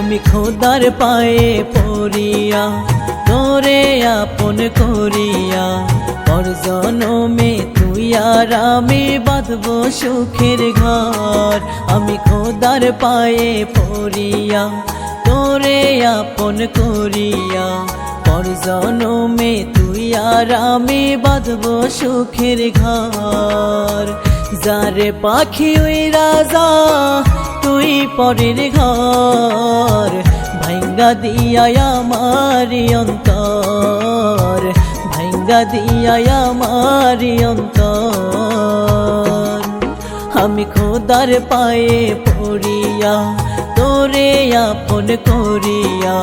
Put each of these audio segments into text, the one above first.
আমি খোদার পায়ে পড়িয়া তোরে আপন করিয়া পর জনমে তুই আর আমি বাঁধবো সুখের ঘর। আমি খোদার পায়ে পড়িয়া তোরে আপন করিয়া পর জনমে তুই আর আমি বাঁধবো সুখের ঘর। যারে পাখি ওই রাজা তুই পরের ঘর, ভাঙ্গা দিয়া আমার অন্তর, ভাঙ্গা দিয়া আমার অন্তর। আমি খোদার পায়ে পড়িয়া তোরে আপন করিয়া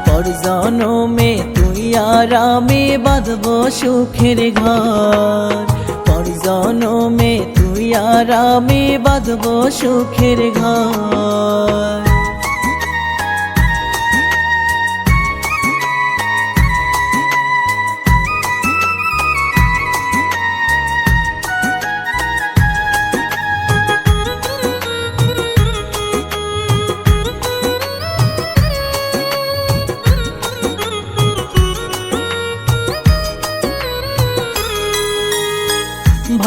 পর জনমে তুই আর আমি বাঁধবো সুখের ঘর। পর জনমে তুই আর আমি বাঁধবো সুখের ঘর।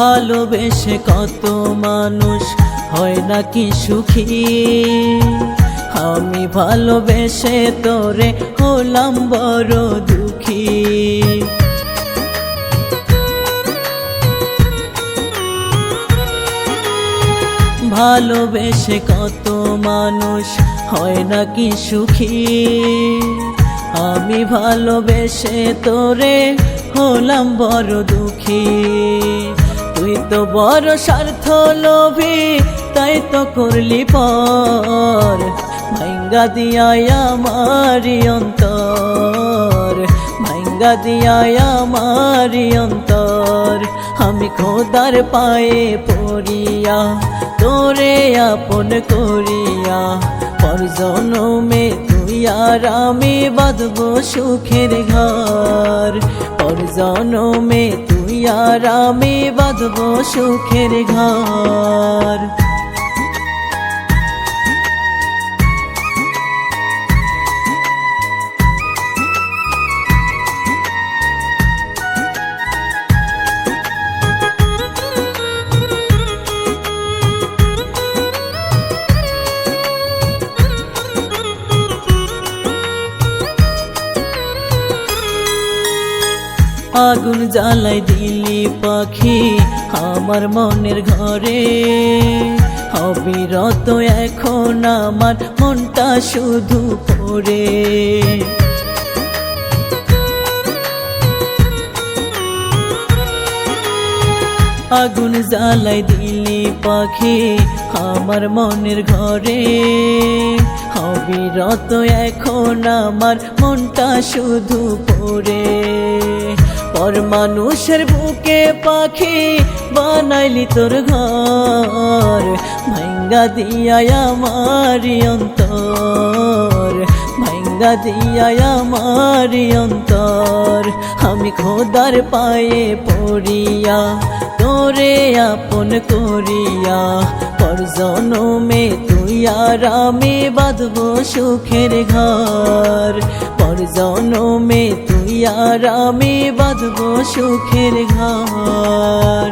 ভালোবেসে কত মানুষ হয় নাকি সুখী, আমি ভালোবেসে তোরে হলাম বড় দুঃখী। ভালোবেসে কত মানুষ হয় নাকি সুখী, আমি ভালোবেসে তোরে হলাম বড় দুঃখী। তুই তো বড় স্বার্থ লোভী তাই তো করলি পর, ভাঙ্গা দিয়া আমার অন্তর, ভাঙ্গা দিয়া আমার অন্তর। আমি খোদার পায়ে পড়িয়া তোরে আপন করিয়া পর জনমে তুই আর আমি বাঁধবো সুখের ঘর। পর জনমে তুই আর আমি বাঁধবো সুখের ঘর। আগুন জ্বালাই দিলি পাখি আমার মনের ঘরে, অবিরত এখন আমার মনটা শুধু পড়ে। আগুন জ্বালাই দিলি পাখি আমার মনের ঘরে, অবিরত এখন আমার মনটা শুধু পড়ে। পর মানুষের বুকে পাখি বানাইলি তোর ঘর, ভাঙ্গা দিয়া আমার অন্তর, ভাঙ্গা দিয়া আমার অন্তর। আমি খোদার পায়ে পড়িয়া তোরে আপন করিয়া পর জনমে তুই আর আমি বাঁধবো সুখের ঘর। পর জনমে তুই আর আমি বাঁধবো সুখের ঘর।